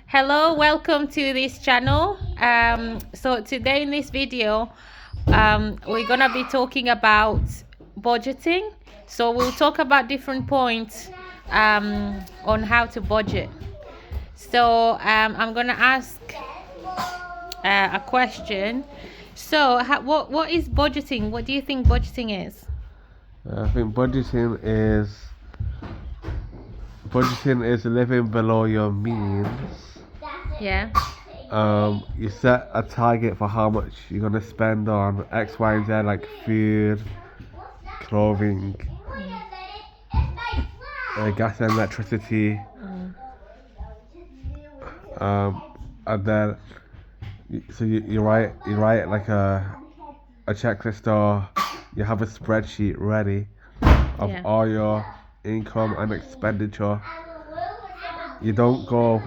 Hello, welcome to this channel. So today in this video, we're gonna be talking about budgeting. So we'll talk about different points on how to budget. So I'm gonna ask a question. So what is budgeting? What do you think budgeting is? I think budgeting is living below your means. Yeah. You set a target for how much you're gonna spend on X, Y, and Z, like food, clothing, gas and electricity. And then you write like a checklist, or you have a spreadsheet ready of Yeah. all your income and expenditure. You don't go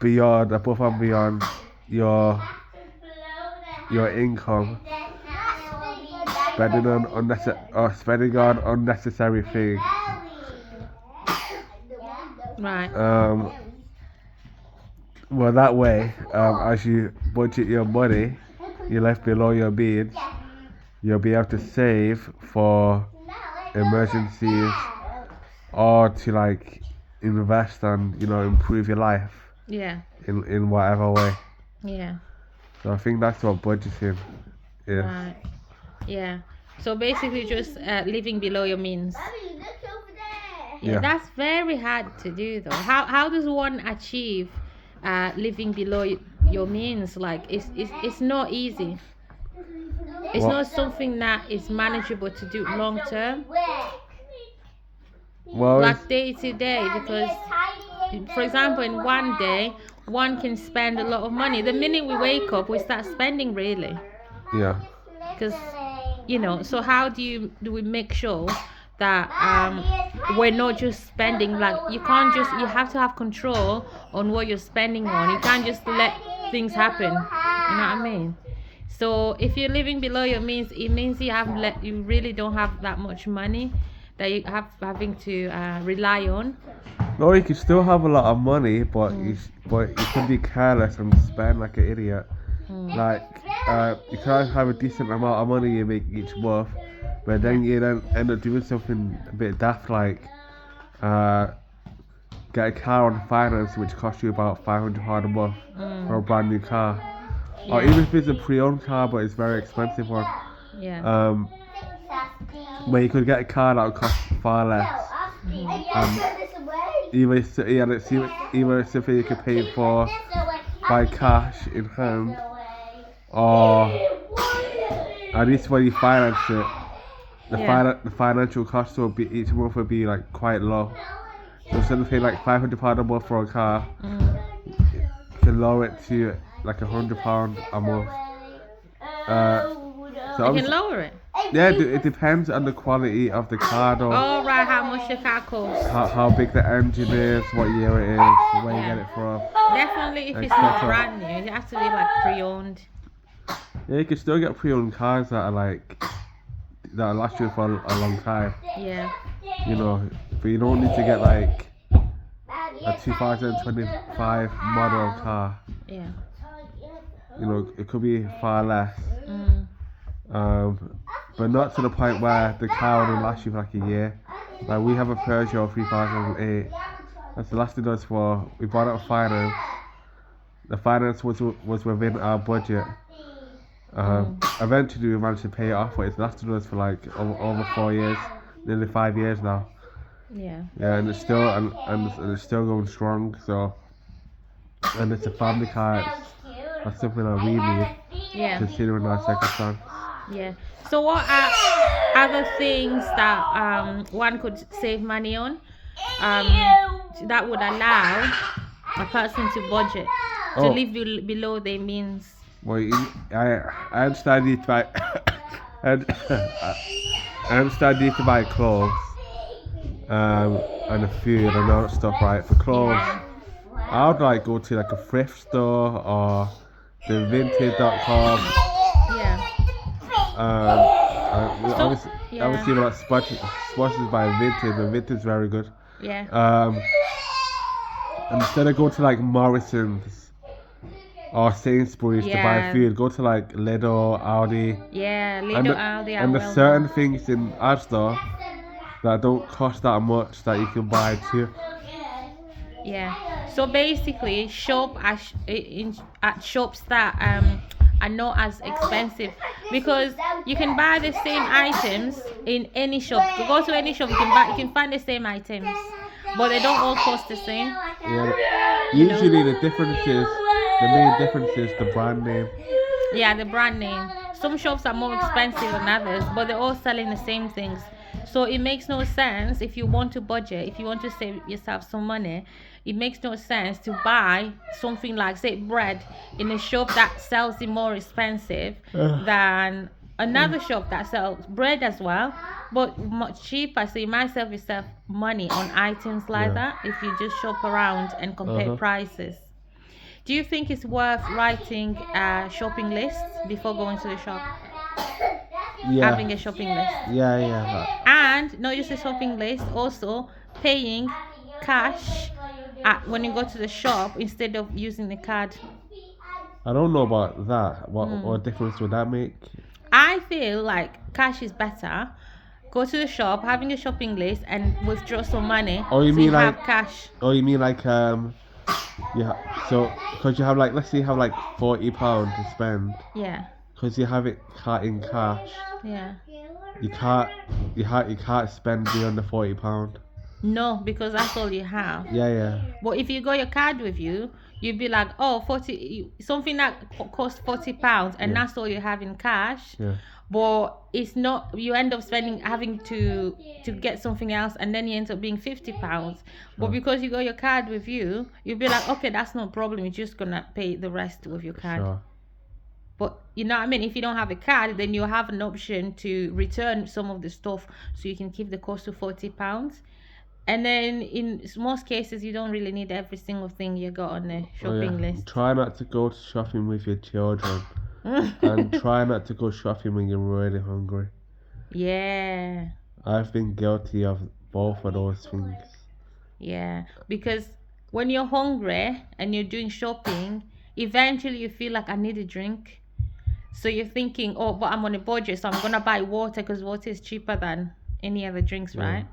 above and beyond your income, spending on unnecessary things. Right. Well, that way, as you budget your money, you're left below your means. You'll be able to save for emergencies, or to like invest and improve your life Yeah. in whatever way. Yeah. So I think that's what budgeting is. Right. Yeah. So basically, just living below your means. Yeah, that's very hard to do though. How does one achieve living below your means? Like it's not easy. It's Well- not something that is manageable to do long term, Well, like day to day. Because, for example, in one day, one can spend a lot of money. The minute we wake up, we start spending really. yeah. Because so how do we make sure that we're not just spending? Like, you have to have control on what you're spending on. You can't just let things happen, you know what I mean? So if you're living below your means, it means you really don't have that much money that you having to rely on. No, you can still have a lot of money, but you can be careless and spend like an idiot. Like, you can have a decent amount of money you make each month, but then you end up doing something a bit daft, like get a car on finance, which costs you about £500 a month for a brand new car. Or even if it's a pre-owned car, but it's a very expensive one. Yeah. Where you could get a car that would cost far less. Either something you could pay for by cash in hand, or at least when you finance it, the financial cost will be each month will be like quite low. So instead of paying like £500 a month for a car, you can lower it to like £100 a month. So You can lower it. yeah, it depends on the quality of the car, though. Oh, right, how much the car costs. How big the engine is, what year it is, where you get it from. Definitely, if it's not brand new, it has to be like pre-owned. Yeah, you can still get pre-owned cars that'll last you for a long time. Yeah. But you don't need to get like a 2025 model car. Yeah. It could be far less. Mm. But not to the point where the car will last you for like a year. Like, we have a Peugeot 3008. That's lasted us for. We bought it on finance. The finance was within our budget. Eventually we managed to pay it off, but it's lasted us for like over 4 years, nearly 5 years now. Yeah. Yeah, and it's still and it's still going strong. So, and it's a family car. That's something that we need, Yeah. considering our circumstance. Yeah. So what are other things that one could save money on that would allow a person to budget, to Oh. live below their means? Well, I understand you need to buy. I understand you need to buy clothes, and the food and all that stuff, right? For clothes, Yeah. I would like go to like a thrift store or the vintage.com. Yeah. Obviously not sponsored by Vintage, but Vintage is very good. Yeah. And instead of going to like Morrison's or Sainsbury's to buy Yeah. food, go to like Lidl, Aldi. Yeah, And, Lidl, Aldi, and there's certain things in Asda that don't cost that much that you can buy too. Yeah. So basically, shop at shops that are not as expensive, because you can buy the same items in any shop. You go to any shop, you can find the same items, but they don't all cost the same. Yeah. Usually the main difference is the brand name. Yeah, the brand name. Some shops are more expensive than others, but they're all selling the same things. So it makes no sense if you want to budget, if you want to save yourself some money, it makes no sense to buy something like, say, bread in a shop that sells it more expensive than another shop that sells bread as well, but much cheaper. So you might save yourself money on items like that if you just shop around and compare prices. Do you think it's worth writing a shopping list before going to the shop? Yeah. Having a shopping list. Yeah. And not just a shopping list, also paying cash when you go to the shop instead of using the card. I don't know about that. What difference would that make? I feel like cash is better. Go to the shop, having a shopping list, and withdraw some money. Oh, you so mean you like have cash? Oh, you mean like yeah. So because you have like, let's say you have like £40 to spend. Yeah. Because you have it in cash. Yeah. You can't spend beyond the £40. No, because that's all you have. Yeah. But if you got your card with you, you'd be like, oh, 40, something that costs £40, and that's all you have in cash. Yeah. But it's not. You end up having to get something else, and then you end up being £50. But because you got your card with you, you'll be like, okay, that's no problem. You're just gonna pay the rest with your card. Sure. But you know what I mean? If you don't have a card, then you have an option to return some of the stuff, so you can keep the cost of £40. And then in most cases, you don't really need every single thing you got on the shopping list. Try not to go shopping with your children. And try not to go shopping when you're really hungry. Yeah. I've been guilty of both of those things. Yeah. Because when you're hungry and you're doing shopping, eventually you feel like, I need a drink. So you're thinking, oh, but I'm on a budget, so I'm going to buy water because water is cheaper than any other drinks, right?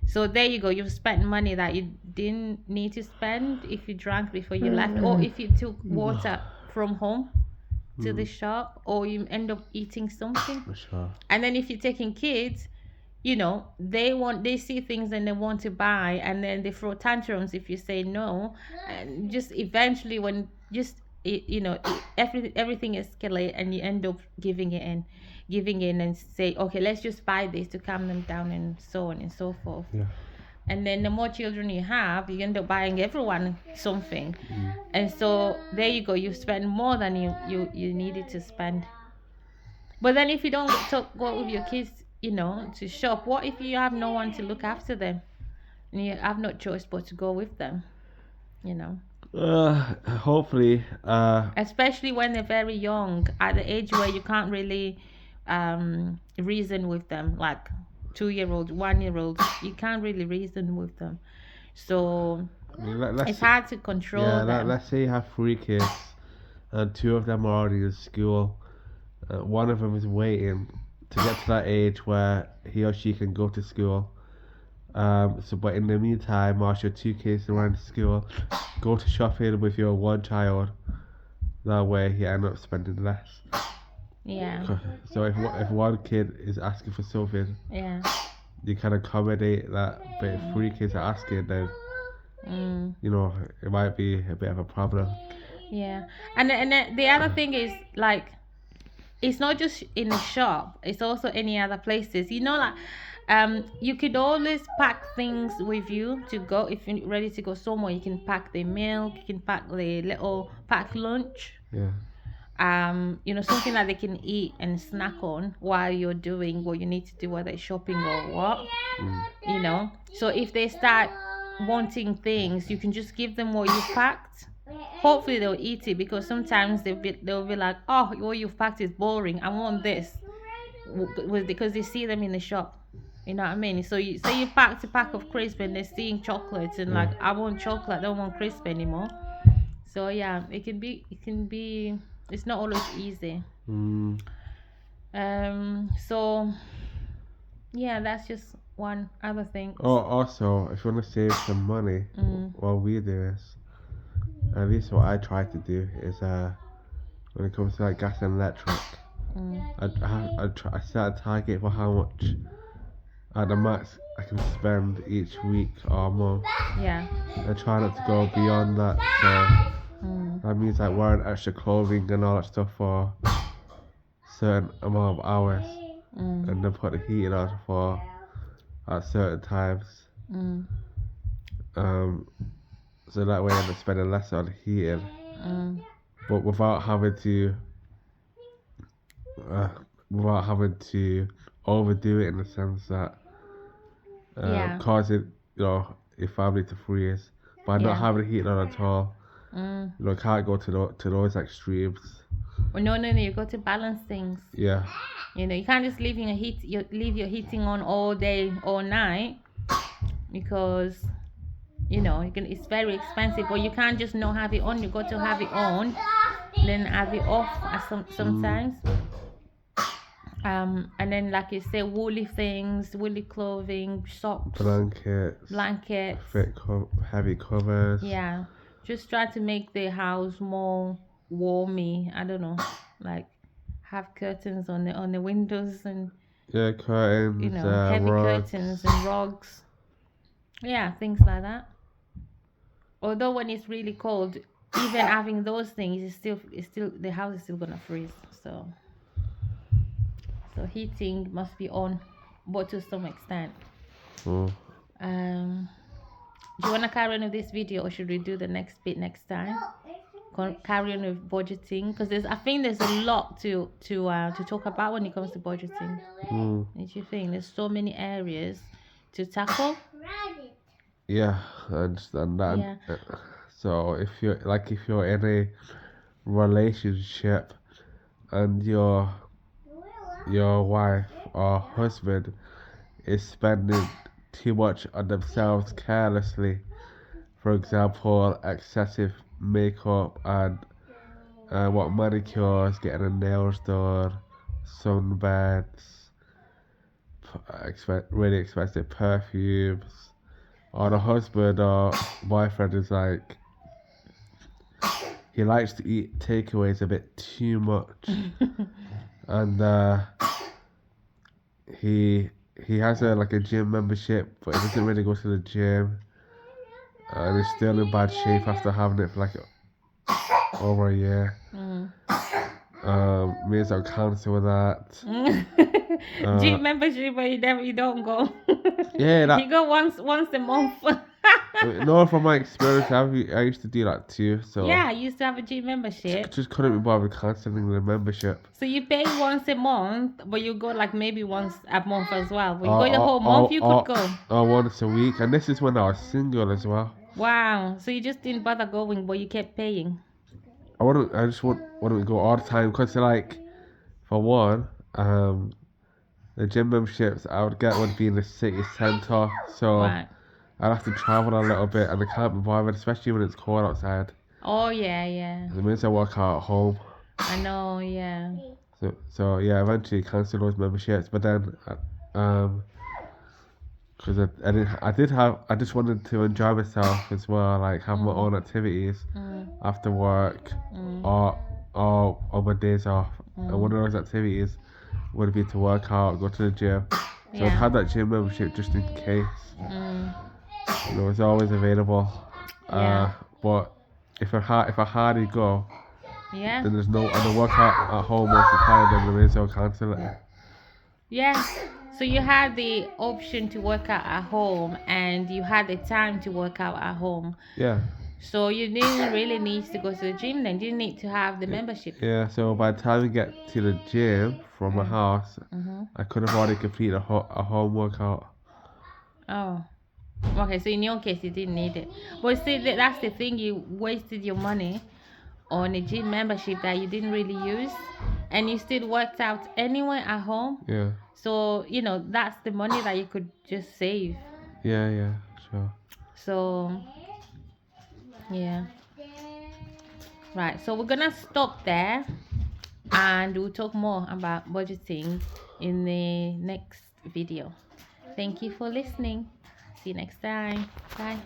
So there you go. You've spent money that you didn't need to spend if you drank before you left, or if you took water from home to the shop, or you end up eating something. Sure. And then if you're taking kids, you know, they see things and they want to buy, and then they throw tantrums if you say no, and just eventually when everything escalates and you end up giving in and say, okay, let's just buy this to calm them down, and so on and so forth. Yeah. And then the more children you have, you end up buying everyone something. And so there you go, you spend more than you needed to spend. But then if you don't go with your kids, to shop, what if you have no one to look after them and you have no choice but to go with them? Hopefully. Especially when they're very young, at the age where you can't really reason with them, like 2-year-olds, 1-year-olds, you can't really reason with them. So it's hard to control them. Let's say you have 3 kids and 2 of them are already in school. One of them is waiting to get to that age where he or she can go to school. But in the meantime, whilst your 2 kids are around school, go to shopping with your 1 child. That way, you end up spending less. Yeah. So if one kid is asking for something, you can accommodate that. But if 3 kids are asking, then it might be a bit of a problem. Yeah, and the other thing is, like, it's not just in the shop; it's also any other places. You could always pack things with you to go. If you're ready to go somewhere, you can pack the milk, you can pack the little packed lunch. Yeah. Something that they can eat and snack on while you're doing what you need to do, whether it's shopping or what. So if they start wanting things, you can just give them what you've packed. Hopefully they'll eat it, because sometimes they'll be like, oh, what you've packed is boring, I want this, because they see them in the shop. You know what I mean? So you say you packed a pack of crisp and they're seeing chocolates and like I want chocolate, I don't want crisp anymore. So yeah, it can be it's not always easy. So yeah, that's just one other thing. Oh, also, if you want to save some money, while we do this, at least what I try to do is when it comes to like gas and electric, I set a target for how much at the max I can spend each week or month. Yeah. I try not to go beyond that. So that means like wearing extra clothing and all that stuff for certain amount of hours, and then put the heating on for at certain times. So that way I end up spending less on heating, but without having to overdo it in the sense that causing your family to freeze by not having heating on at all. Can't go to those extremes. Well, no, you got to balance things. Yeah. You can't just leave your heating on all day, all night, because it's very expensive. But you can't just not have it on. You got to have it on, then have it off sometimes. And then, like you say, woolly things, woolly clothing, socks, blankets, thick, heavy covers. Yeah, just try to make the house more warmy. I don't know, like have curtains on the windows and curtains, heavy rugs. curtains and rugs. Yeah, things like that. Although when it's really cold, even having those things, it's still the house is still gonna freeze. So heating must be on, but to some extent. Do you want to carry on with this video, or should we do the next bit next time? Carry on with budgeting, because I think there's a lot to talk about when it comes to budgeting. Don't you think? There's so many areas to tackle. Yeah, I understand that. Yeah. So if you're in a relationship and your wife or husband is spending too much on themselves carelessly, for example, excessive makeup and manicures, getting the nails done, sunbeds, really expensive perfumes, or the husband or boyfriend is like, he likes to eat takeaways a bit too much, and he has a gym membership, but he doesn't really go to the gym, and he's still in bad shape after having it for like over a year. Means I'll cancel with that. Gym membership, but you don't go. Yeah, you go once a month. No, from my experience, I used to do that too. So yeah, I used to have a gym membership. Just couldn't be bothered cancelling the membership. So you pay once a month, but you go like maybe once a month as well. But you go the whole month, you could go. Or once a week, and this is when I was single as well. Wow, so you just didn't bother going, but you kept paying. I just wouldn't go all the time, because like, for one, the gym memberships I would get would be in the city centre, so I'd have to travel a little bit, and I can't be bothered, especially when it's cold outside. Oh yeah. It means I work out at home. I know, yeah. So yeah, eventually cancel those memberships, but then because I just wanted to enjoy myself as well, like have my own activities after work or on my days off. And one of those activities would be to work out, go to the gym. So I'd had that gym membership just in case. It's always available. But if I hardly go, then there's no, and I work out at home most of the time, then there is no cancel it. Yeah. So you had the option to work out at home, and you had the time to work out at home. Yeah. So you didn't really need to go to the gym then. You didn't need to have the membership. Yeah, so by the time we get to the gym from my house, I could have already completed a home workout. Oh. Okay, so in your case, you didn't need it. But see, that's the thing. You wasted your money on a gym membership that you didn't really use, and you still worked out anyway at home. Yeah. So you know, that's the money that you could just save. Yeah, sure. So yeah, right, so we're gonna stop there, and we'll talk more about budgeting in the next video. Thank you for listening. See you next time. Bye.